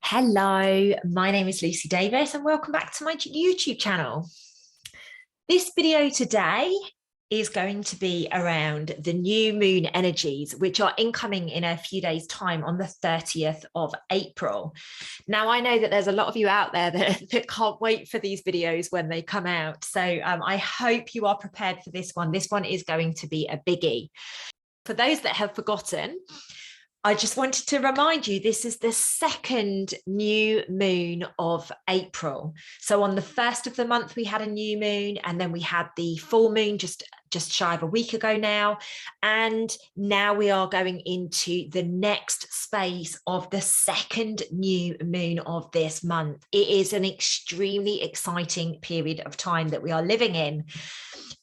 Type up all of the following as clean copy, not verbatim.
Hello, my name is Lucy Davis and welcome back to my YouTube channel. This video today is going to be around the new moon energies, which are incoming in a few days' time on the 30th of April. Now, I know that there's a lot of you out there that can't wait for these videos when they come out. So I hope you are prepared for this one. This one is going to be a biggie. For those that have forgotten, I just wanted to remind you, this is the second new moon of April. So on the 1st of the month, we had a new moon, and then we had the full moon just shy of a week ago now. And now we are going into the next space of the second new moon of this month. It is an extremely exciting period of time that we are living in.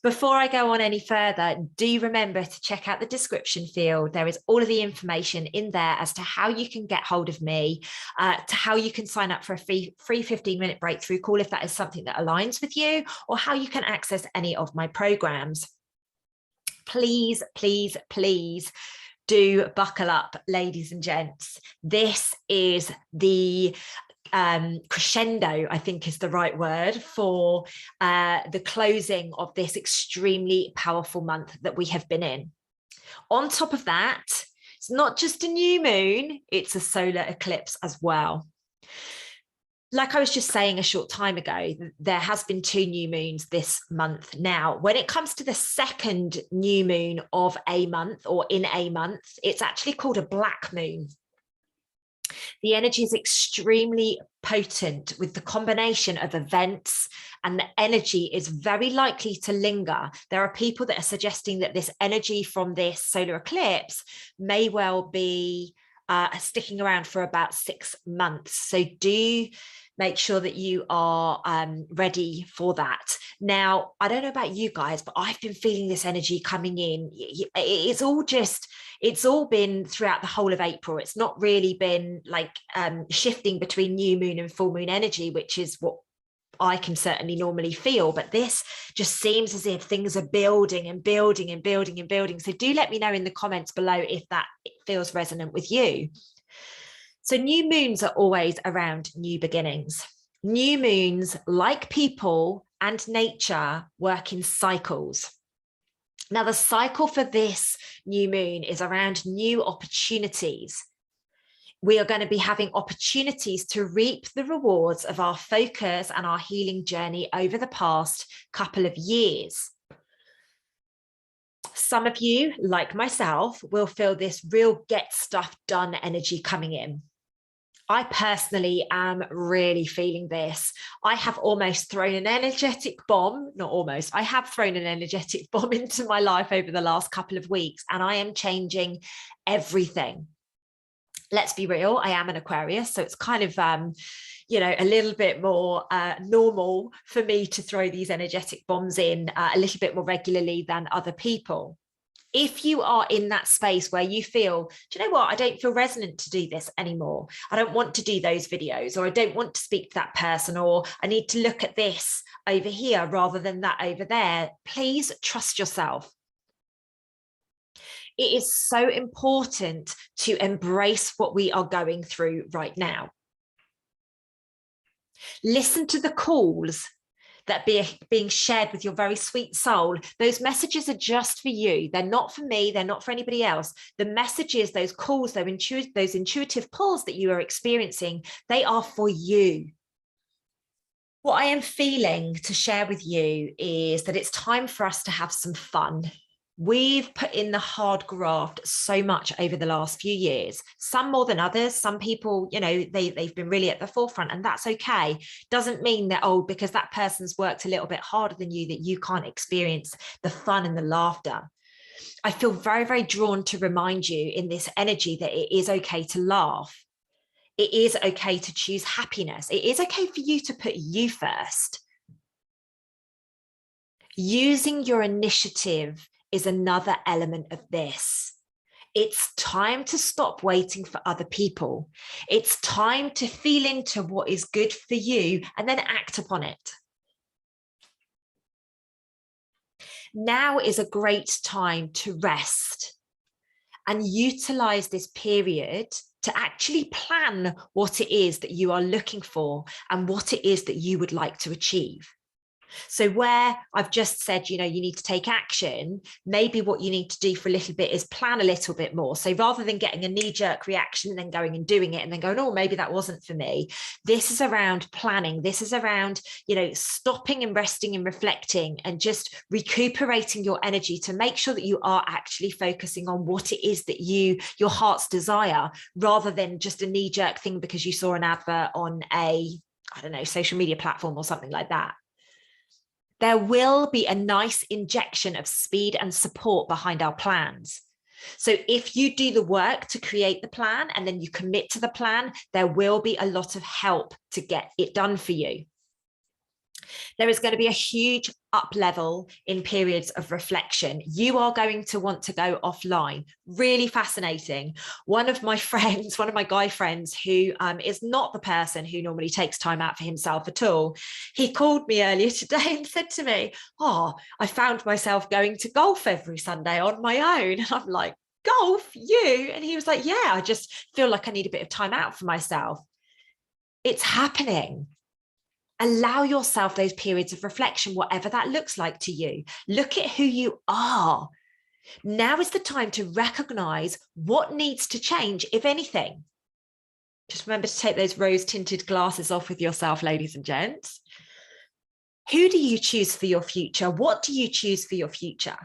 Before I go on any further, do remember to check out the description field. There is all of the information in there as to how you can get hold of me, to how you can sign up for a free 15-minute breakthrough call if that is something that aligns with you, or how you can access any of my programs. Please, please, please do buckle up, ladies and gents. This is the crescendo, I think is the right word, for the closing of this extremely powerful month that we have been in. On top of that, it's not just a new moon, it's a solar eclipse as well. Like I was just saying a short time ago, there has been 2 new moons this month. Now, when it comes to the second new moon of a month, or in a month, it's actually called a black moon. The energy is extremely potent with the combination of events, and the energy is very likely to linger. There are people that are suggesting that this energy from this solar eclipse may well be sticking around for about 6 months. So do make sure that you are ready for that. Now, I don't know about you guys, but I've been feeling this energy coming in. It's all been throughout the whole of April. It's not really been like shifting between new moon and full moon energy, which is what I can certainly normally feel, but this just seems as if things are building and building and building and building. So do let me know in the comments below if that feels resonant with you. So new moons are always around new beginnings. New moons, like people and nature, work in cycles. Now, the cycle for this new moon is around new opportunities. We are going to be having opportunities to reap the rewards of our focus and our healing journey over the past couple of years. Some of you, like myself, will feel this real get stuff done energy coming in. I personally am really feeling this. I have almost thrown an energetic bomb, not almost, I have thrown an energetic bomb into my life over the last couple of weeks, and I am changing everything. Let's be real, I am an Aquarius, so it's kind of, you know, a little bit more normal for me to throw these energetic bombs in a little bit more regularly than other people. If you are in that space where you feel, do you know what, I don't feel resonant to do this anymore. I don't want to do those videos, or I don't want to speak to that person, or I need to look at this over here rather than that over there. Please trust yourself. It is so important to embrace what we are going through right now. Listen to the calls that being shared with your very sweet soul. Those messages are just for you. They're not for me. They're not for anybody else. The messages, those calls, those intuitive pulls that you are experiencing, they are for you. What I am feeling to share with you is that it's time for us to have some fun. We've put in the hard graft so much over the last few years, some more than others. Some people, you know, they've been really at the forefront, and that's okay. Doesn't mean that, oh, because that person's worked a little bit harder than you, that you can't experience the fun and the laughter. I feel very, very drawn to remind you in this energy that it is okay to laugh. It is okay to choose happiness. It is okay for you to put you first. Using your initiative is another element of this. It's time to stop waiting for other people. It's time to feel into what is good for you and then act upon it. Now is a great time to rest and utilize this period to actually plan what it is that you are looking for and what it is that you would like to achieve. So where I've just said, you need to take action, maybe what you need to do for a little bit is plan a little bit more. So rather than getting a knee-jerk reaction and then going and doing it and then going, oh, maybe that wasn't for me. This is around planning. This is around, stopping and resting and reflecting and just recuperating your energy to make sure that you are actually focusing on what it is that your heart's desire, rather than just a knee-jerk thing because you saw an advert on social media platform or something like that. There will be a nice injection of speed and support behind our plans. So if you do the work to create the plan and then you commit to the plan, there will be a lot of help to get it done for you. There is going to be a huge up level in periods of reflection. You are going to want to go offline. Really fascinating. One of my guy friends, who is not the person who normally takes time out for himself at all, he called me earlier today and said to me, oh, I found myself going to golf every Sunday on my own. And I'm like, golf, you? And he was like, yeah, I just feel like I need a bit of time out for myself. It's happening. Allow yourself those periods of reflection, whatever that looks like to you. Look at who you are. Now is the time to recognize what needs to change, if anything. Just remember to take those rose-tinted glasses off with yourself, ladies and gents. Who do you choose for your future? What do you choose for your future?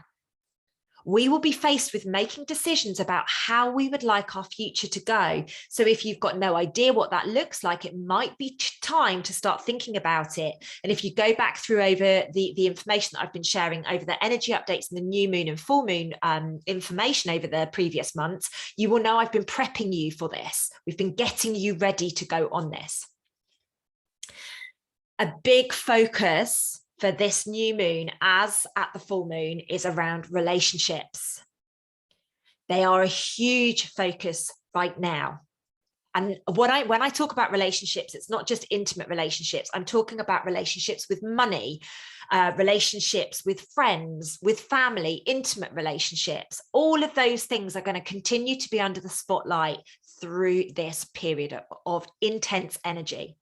We will be faced with making decisions about how we would like our future to go. So if you've got no idea what that looks like, it might be time to start thinking about it. And if you go back through over the information that I've been sharing over the energy updates and the new moon and full moon information over the previous months, you will know I've been prepping you for this. We've been getting you ready to go on this. A big focus for this new moon, as at the full moon, is around relationships. They are a huge focus right now. And when I talk about relationships, it's not just intimate relationships. I'm talking about relationships with money, relationships with friends, with family, intimate relationships. All of those things are going to continue to be under the spotlight through this period of intense energy.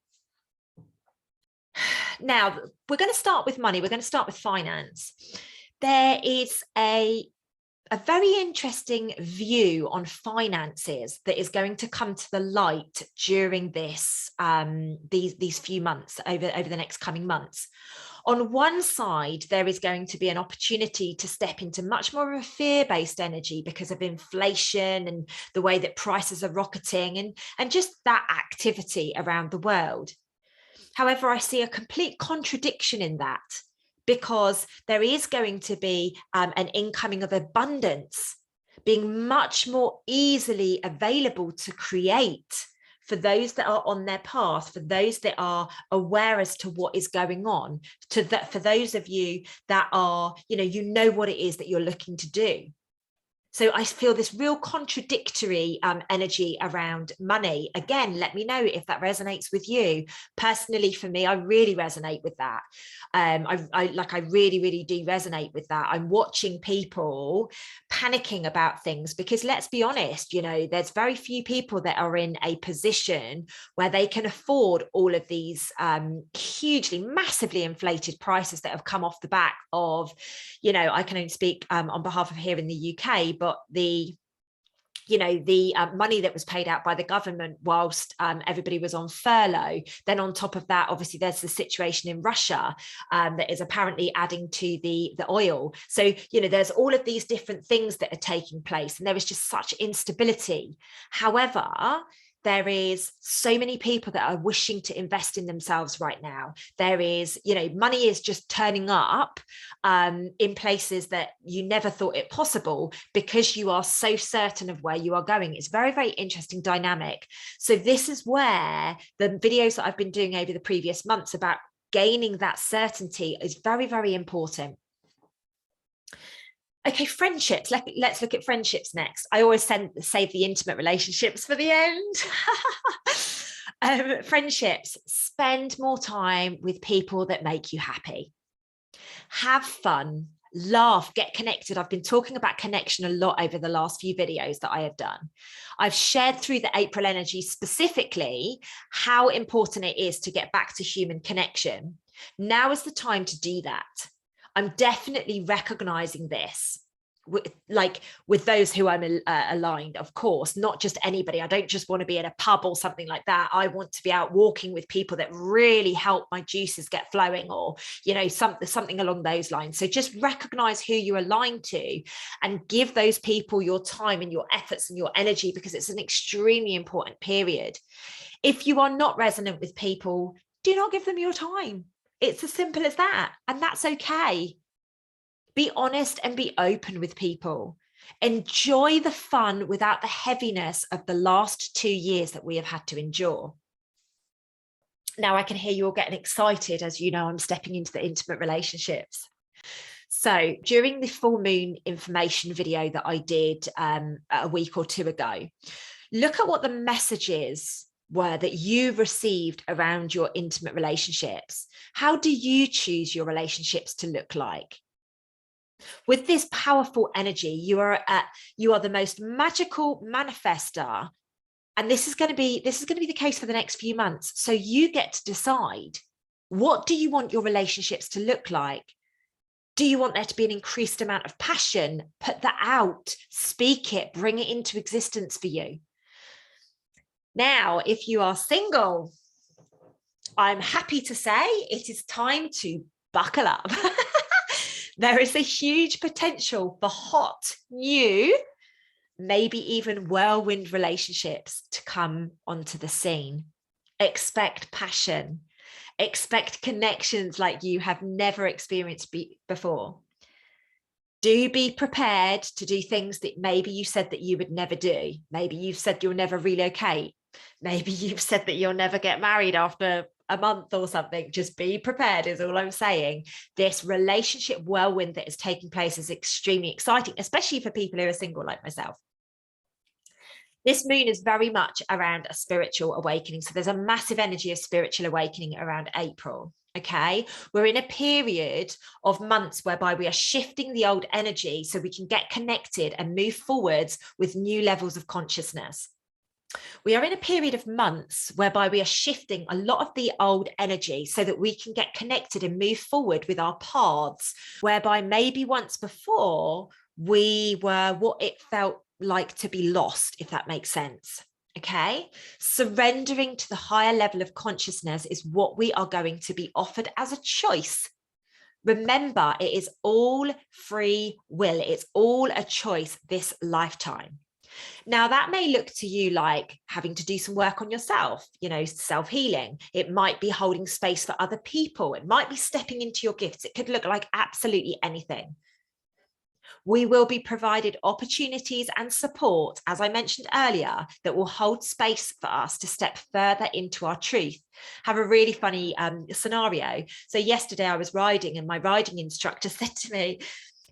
Now, we're going to start with money. We're going to start with finance. There is a very interesting view on finances that is going to come to the light during this these few months, over the next coming months. On one side, there is going to be an opportunity to step into much more of a fear-based energy because of inflation and the way that prices are rocketing and just that activity around the world. However, I see a complete contradiction in that, because there is going to be an incoming of abundance being much more easily available to create for those that are on their path, for those that are aware as to what is going on, for those of you that are, you know what it is that you're looking to do. So I feel this real contradictory energy around money. Again, let me know if that resonates with you. Personally, for me, I really resonate with that. I really, really do resonate with that. I'm watching people panicking about things because, let's be honest, there's very few people that are in a position where they can afford all of these hugely, massively inflated prices that have come off the back of, I can only speak on behalf of here in the UK, but the money that was paid out by the government whilst everybody was on furlough. Then on top of that, obviously there's the situation in Russia that is apparently adding to the oil. So, there's all of these different things that are taking place, and there is just such instability. However, there is so many people that are wishing to invest in themselves right now. There is, money is just turning up in places that you never thought it possible because you are so certain of where you are going. It's very, very interesting dynamic. So this is where the videos that I've been doing over the previous months about gaining that certainty is very, very important. Okay, friendships. Let's look at friendships next. I always save the intimate relationships for the end. Friendships. Spend more time with people that make you happy. Have fun. laugh, get connected. I've been talking about connection a lot over the last few videos that I have done. I've shared through the April energy specifically how important it is to get back to human connection. Now is the time to do that. I'm definitely recognizing this with those who I'm aligned, of course, not just anybody. I don't just want to be in a pub or something like that. I want to be out walking with people that really help my juices get flowing, or, you know, something along those lines. So just recognize who you're aligned to and give those people your time and your efforts and your energy, because it's an extremely important period. If you are not resonant with people, do not give them your time. It's as simple as that. And that's okay. Be honest and be open with people. Enjoy the fun without the heaviness of the last 2 years that we have had to endure. Now I can hear you all getting excited, as you know, I'm stepping into the intimate relationships. So during the full moon information video that I did a week or two ago, look at what the messages were that you received around your intimate relationships. How do you choose your relationships to look like? With this powerful energy, you are the most magical manifester, and this is going to be the case for the next few months. So you get to decide, what do you want your relationships to look like? Do you want there to be an increased amount of passion? Put that out, speak it, bring it into existence for you. Now, if you are single, I'm happy to say it is time to buckle up. There is a huge potential for hot, new, maybe even whirlwind relationships to come onto the scene. Expect passion. Expect connections like you have never experienced before. Do be prepared to do things that maybe you said that you would never do. Maybe you've said you'll never relocate. Maybe you've said that you'll never get married after a month or something. Just be prepared is all I'm saying. This relationship whirlwind that is taking place is extremely exciting, especially for people who are single like myself. This moon is very much around a spiritual awakening. So there's a massive energy of spiritual awakening around April. Okay, we're in a period of months whereby we are shifting the old energy so we can get connected and move forwards with new levels of consciousness. We are in a period of months whereby we are shifting a lot of the old energy so that we can get connected and move forward with our paths, whereby maybe once before we were what it felt like to be lost, if that makes sense. Okay, surrendering to the higher level of consciousness is what we are going to be offered as a choice. Remember, it is all free will. It's all a choice this lifetime. Now, that may look to you like having to do some work on yourself, you know, self-healing. It might be holding space for other people. It might be stepping into your gifts. It could look like absolutely anything. We will be provided opportunities and support, as I mentioned earlier, that will hold space for us to step further into our truth. Have a really funny scenario. So yesterday I was riding and my riding instructor said to me,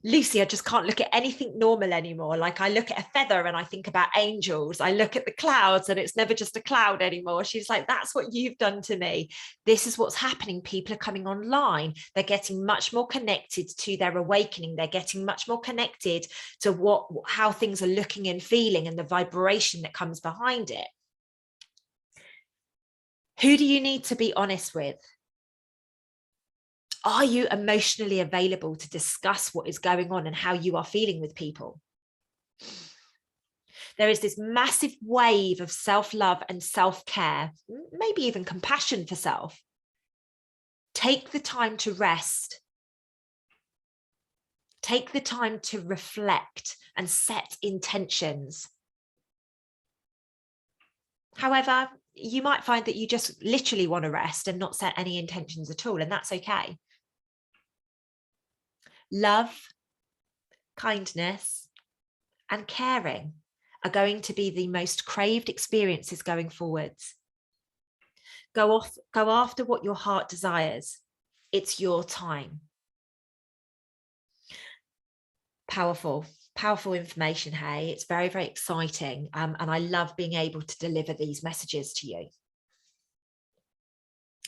Lucy, I just can't look at anything normal anymore. Like, I look at a feather and I think about angels. I look at the clouds and it's never just a cloud anymore. She's like, that's what you've done to me. This is what's happening. People are coming online. They're getting much more connected to their awakening. They're getting much more connected to how things are looking and feeling and the vibration that comes behind it. Who do you need to be honest with? Are you emotionally available to discuss what is going on and how you are feeling with people? There is this massive wave of self-love and self-care, maybe even compassion for self. Take the time to rest. Take the time to reflect and set intentions. However, you might find that you just literally want to rest and not set any intentions at all, and that's okay. Love, kindness, and caring are going to be the most craved experiences going forwards. Go after what your heart desires. It's your time. Powerful information, hey? It's very, very exciting. And I love being able to deliver these messages to you.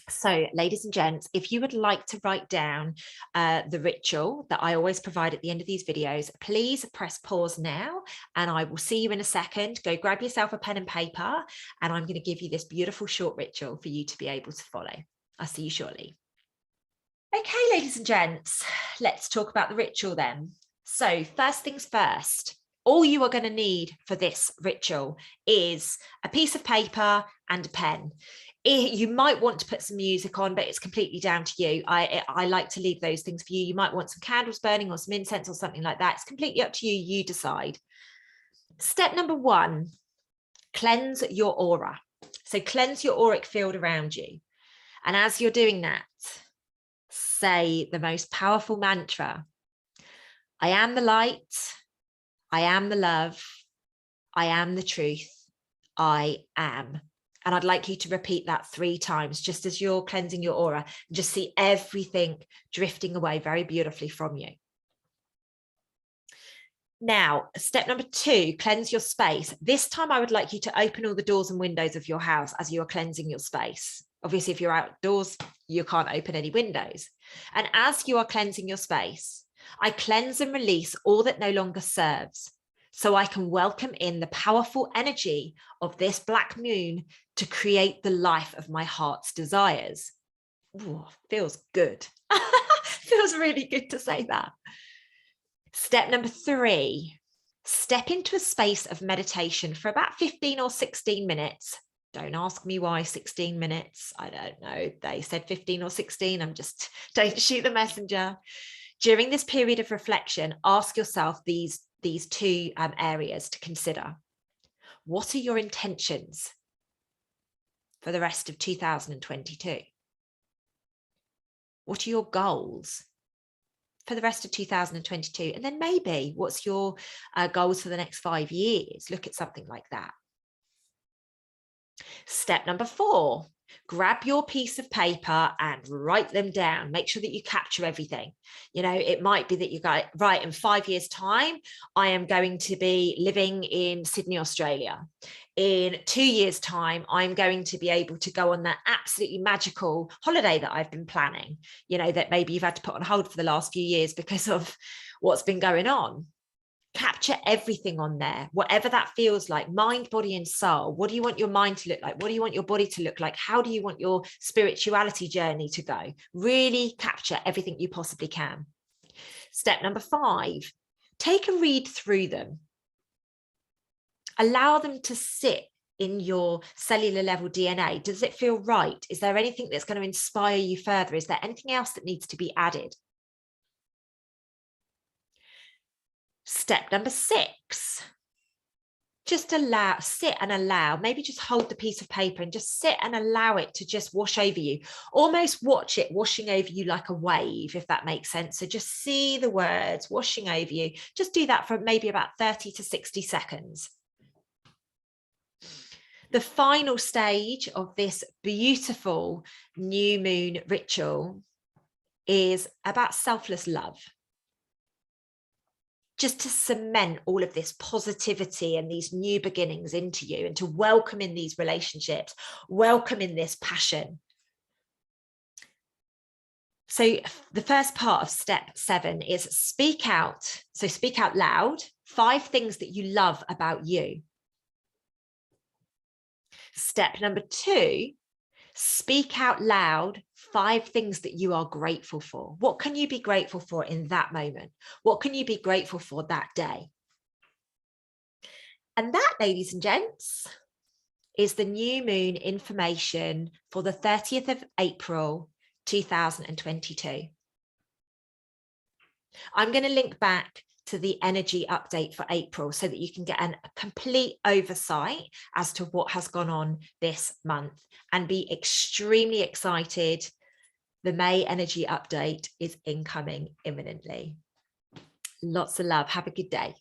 So, ladies and gents, if you would like to write down the ritual that I always provide at the end of these videos, please press pause now, and I will see you in a second. Go grab yourself a pen and paper, and I'm going to give you this beautiful short ritual for you to be able to follow. I'll see you shortly. Okay, ladies and gents, let's talk about the ritual then. So, first things first, all you are going to need for this ritual is a piece of paper and a pen. You might want to put some music on, but it's completely down to you. I like to leave those things for you. You might want some candles burning or some incense or something like that. It's completely up to you. You decide. Step number 1, cleanse your aura. So cleanse your auric field around you. And as you're doing that, say the most powerful mantra. I am the light. I am the love. I am the truth. I am. And I'd like you to repeat that 3 times, just as you're cleansing your aura. Just see everything drifting away very beautifully from you. Now, step number 2, cleanse your space. This time I would like you to open all the doors and windows of your house as you are cleansing your space. Obviously, if you're outdoors, you can't open any windows. And as you are cleansing your space, I cleanse and release all that no longer serves, so I can welcome in the powerful energy of this black moon to create the life of my heart's desires. Ooh, feels good. Feels really good to say that. Step number 3, step into a space of meditation for about 15 or 16 minutes. Don't ask me why 16 minutes. I don't know. They said 15 or 16. Don't shoot the messenger. During this period of reflection, ask yourself these 2 areas to consider. What are your intentions for the rest of 2022? What are your goals for the rest of 2022? And then maybe what's your goals for the next 5 years? Look at something like that. Step number 4, grab your piece of paper and write them down. Make sure that you capture everything. You know, it might be that you go, right, in 5 years' time, I am going to be living in Sydney, Australia. In 2 years' time, I'm going to be able to go on that absolutely magical holiday that I've been planning, you know, that maybe you've had to put on hold for the last few years because of what's been going on. Capture everything on there, whatever that feels like, mind, body, and soul. What do you want your mind to look like? What do you want your body to look like? How do you want your spirituality journey to go? Really capture everything you possibly can. Step number 5, take a read through them. Allow them to sit in your cellular level DNA. Does it feel right? Is there anything that's going to inspire you further? Is there anything else that needs to be added? Step number 6, just sit and allow, maybe just hold the piece of paper and just sit and allow it to just wash over you. Almost watch it washing over you like a wave, if that makes sense. So just see the words washing over you. Just do that for maybe about 30 to 60 seconds. The final stage of this beautiful new moon ritual is about selfless love. Just to cement all of this positivity and these new beginnings into you, and to welcome in these relationships, welcome in this passion. So the first part of step 7 is speak out. So speak out loud 5 things that you love about you. Step number 2, speak out loud 5 things that you are grateful for. What can you be grateful for in that moment? What can you be grateful for that day? And that, ladies and gents, is the new moon information for the 30th of April, 2022. I'm going to link back to the energy update for April so that you can get a complete oversight as to what has gone on this month, and be extremely excited. The May energy update is incoming imminently. Lots of love. Have a good day.